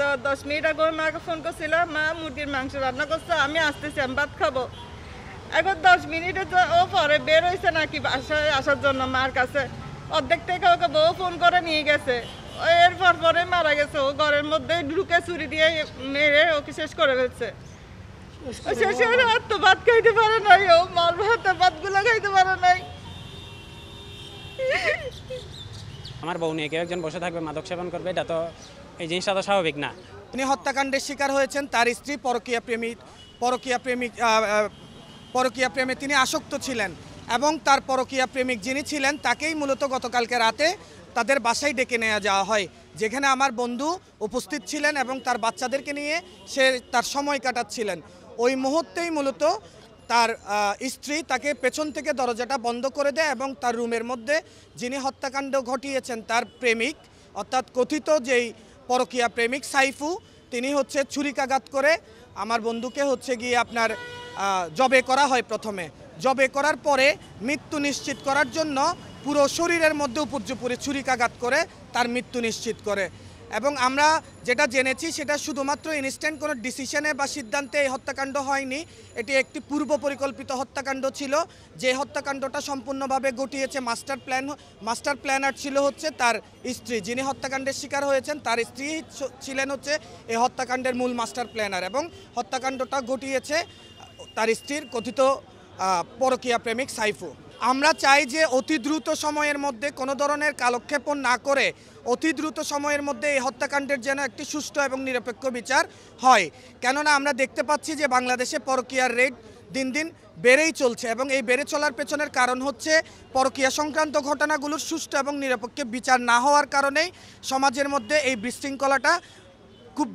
যাওয়ার 10 মিনিট আগে মাকে ফোন করছিলাম, মা মুরগির মাংস রান্না করছে, আমি আসতেছি, আমি ভাত খাবো। এখন 10 মিনিটে ও পরে বের হয়েছে নাকি বাসায় আসার জন্য মার কাছে। অর্ধেক থেকে ওকে বউ ফোন করে নিয়ে গেছে। এরপর পরে মারা গেছে। ও ঘরের মধ্যে ঢুকে ছুরি দিয়ে মেরে ওকে শেষ করে ফেলছে। শেষে আর তো ভাত খাইতে পারে নাই, ও মার ভাতগুলো খাইতে পারে নাই। আমার বউ নিয়ে কেউ একজন বসে থাকবে, মাদক সেবন করবে, এটা তো এই জিনিসটা তো স্বাভাবিক না। তিনি হত্যাকাণ্ডের শিকার হয়েছেন। তার স্ত্রী পরকীয়া প্রেমে তিনি আসক্ত ছিলেন এবং তার পরকীয়া প্রেমিক যিনি ছিলেন তাকেই মূলত গতকালকে রাতে তাদের বাসায় ডেকে নেওয়া যাওয়া হয়, যেখানে আমার বন্ধু উপস্থিত ছিলেন এবং তার বাচ্চাদেরকে নিয়ে সে তার সময় কাটাচ্ছিলেন। ওই মুহূর্তেই মূলত তার স্ত্রী তাকে পেছন থেকে দরজাটা বন্ধ করে দেয় এবং তার রুমের মধ্যে যিনি হত্যাকাণ্ড ঘটিয়েছেন তার প্রেমিক, অর্থাৎ কথিত যেই পরকীয়া প্রেমিক সাইফু, তিনি হচ্ছে ছুরিকাঘাত করে আমার বন্ধুকে হচ্ছে গিয়ে আপনার জবে করা হয়। প্রথমে জবে করার পরে মৃত্যু নিশ্চিত করার জন্য পুরো শরীরের মধ্যে উপর্যুপরি ছুরিকাঘাত করে তার মৃত্যু নিশ্চিত করে। এবং আমরা যেটা জেনেছি সেটা শুধুমাত্র ইনস্ট্যান্ট কোনো ডিসিশনে বা সিদ্ধান্তে এই হত্যাকাণ্ড হয়নি, এটি একটি পূর্ব পরিকল্পিত হত্যাকাণ্ড ছিল। যে হত্যাকাণ্ডটা সম্পূর্ণভাবে ঘটিয়েছে মাস্টার প্ল্যানার ছিল হচ্ছে তার স্ত্রী, যিনি হত্যাকাণ্ডের শিকার হয়েছেন তার স্ত্রী ছিলেন হচ্ছে এই হত্যাকাণ্ডের মূল মাস্টার প্ল্যানার, এবং হত্যাকাণ্ডটা ঘটিয়েছে তার স্ত্রীর কথিত পরকীয়া প্রেমিক সাইফু। আমরা চাই যে অতি দ্রুত সময়ের মধ্যে কোনো ধরনের কালক্ষেপণ না করে অতি দ্রুত সময়ের মধ্যে এই হত্যাকাণ্ডের যেন একটি সুষ্ঠু এবং নিরপেক্ষ বিচার হয়। কেননা আমরা দেখতে পাচ্ছি যে বাংলাদেশে পরকীয়ার রেট দিন দিন বেড়েই চলছে এবং এই বেড়ে চলার পেছনের কারণ হচ্ছে পরকীয়া সংক্রান্ত ঘটনাগুলোর সুষ্ঠু এবং নিরপেক্ষ বিচার না হওয়ার কারণেই সমাজের মধ্যে এই বিশৃঙ্খলাটা খুব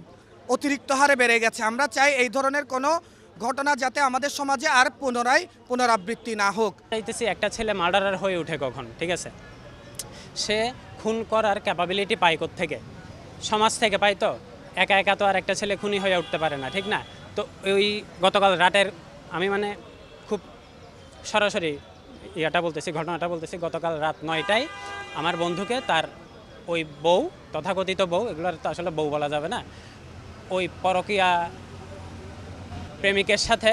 অতিরিক্ত হারে বেড়ে গেছে। আমরা চাই এই ধরনের কোনো ঘটনা যাতে আমাদের সমাজে আর পুনরাবৃত্তি না হোক। চাইতেছি একটা ছেলে মার্ডারার হয়ে ওঠে কখন, ঠিক আছে, সে খুন করার ক্যাপাবিলিটি পায় থেকে, সমাজ থেকে পায়। তো একা একা তো আর একটা ছেলে খুনি হয়ে উঠতে পারে না, ঠিক না? তো ওই গতকাল রাতের আমি মানে খুব সরাসরি ঘটনাটা বলতেছি, গতকাল রাত 9টায় আমার বন্ধুকে তার ওই বউ, তথাকথিত বউ, এগুলোর তো আসলে বউ বলা যাবে না, ওই পরকীয়া প্রেমিকের সাথে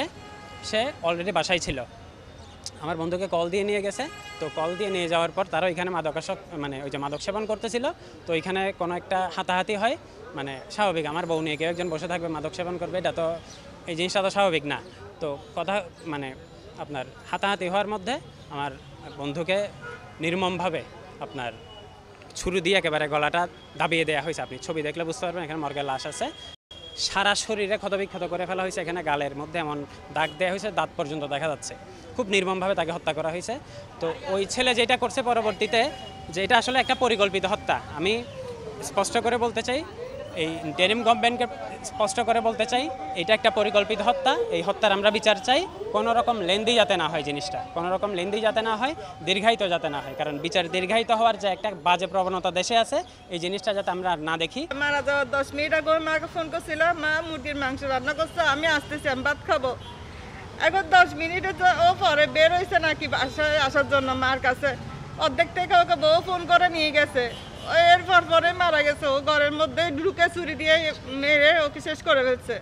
সে অলরেডি বাসায় ছিল। আমার বন্ধুকে কল দিয়ে নিয়ে গেছে। তো কল দিয়ে নিয়ে যাওয়ার পর তারা ওইখানে ওই যে মাদক সেবন করতেছিল। তো ওইখানে কোনো একটা হাতাহাতি হয়, মানে স্বাভাবিক, আমার বউ নিয়ে কেউ একজন বসে থাকবে, মাদক সেবন করবে, এটা তো এই জিনিসটা তো স্বাভাবিক না। তো আপনার হাতাহাতি হওয়ার মধ্যে আমার বন্ধুকে নির্মমভাবে আপনার ছুরি দিয়ে একেবারে গলাটা দাবিয়ে দেওয়া হয়েছে। আপনি ছবি দেখলে বুঝতে পারবেন, এখানে মর্গে লাশ আছে, সারা শরীরে ক্ষতবিক্ষত করে ফেলা হয়েছে, এখানে গালের মধ্যে এমন দাগ দেওয়া হয়েছে, দাঁত পর্যন্ত দেখা যাচ্ছে। খুব নির্মমভাবে তাকে হত্যা করা হয়েছে। তো ওই ছেলে যেটা করছে পরবর্তীতে, যে এটা আসলে একটা পরিকল্পিত হত্যা, আমি স্পষ্ট করে বলতে চাই, এই ডেনিম গভর্নমেন্টকে স্পষ্ট করে বলতে চাই, এটা একটা পরিকল্পিত হত্যা। এই হত্যার আমরা বিচার চাই। কোনো রকম লেন্দি যাতে না হয়, জিনিসটা কোনো রকম লেন্দি যাতে না হয়, দীর্ঘায়িত যাতে না হয়, কারণ বিচার দীর্ঘায়িত হওয়ার যে একটা বাজে প্রবণতা দেশে আছে, এই জিনিসটা যাতে আমরা না দেখি। মারা যাওয়ার 10 মিনিট আগে মাকে ফোন করছিলাম, মা মুরগির মাংস রান্না করছে, আমি আসতেছি, আমি ভাত খাবো। এখন 10 মিনিটে ও পরে বের হয়েছে নাকি বাসায় আসার জন্য মার কাছে। অর্ধেক থেকে ওকে বউ ফোন করে নিয়ে গেছে। এরপর পরে মারা গেছে। ও ঘরের মধ্যে ঢুকে ছুরি দিয়ে মেরে ওকে শেষ করে ফেলছে।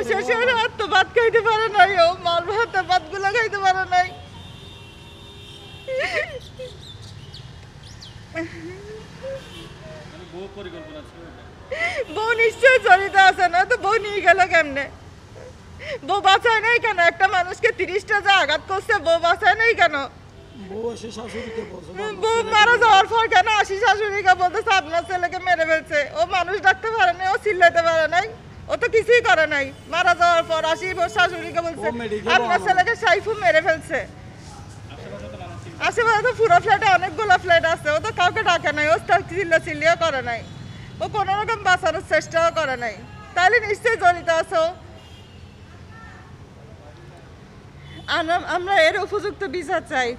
শেষে আর তো ভাত খাইতে পারে নাই, ও মার ভাতগুলো খাইতে পারে নাই। বউ নিশ্চয় জড়িত আছে, না তো বউ নিয়ে গেল কেমনে? বউ বাঁচায় নাই কেন? একটা মানুষকে 30টা যা আঘাত করছে, বউ বাঁচায় নাই কেন? বউ মারা যাওয়ার পর কেন আসি শাশুড়িকে বলতেছে আপনার ছেলেকে মেরে ফেলছে? ও মানুষ ডাকতে পারে নাই, ও চিল্লাইতে পারে নাই, ও তো কিছুই করে নাই। মারা যাওয়ার পর আসি শাশুড়িকে বলছে আপনার ছেলেকে সাইফু মেরে ফেলছে। আশেপাশে তো পুরো ফ্ল্যাটে অনেকগুলো ফ্ল্যাট আছে, ও তো কাউকে ডাকে নাই, ও চিল্লিও করে নাই, ও কোনো রকম বাঁচানোর চেষ্টাও করে নাই। তাহলে নিশ্চয়ই জড়িত আছো। আমরা এর উপযুক্ত বিচার চাই।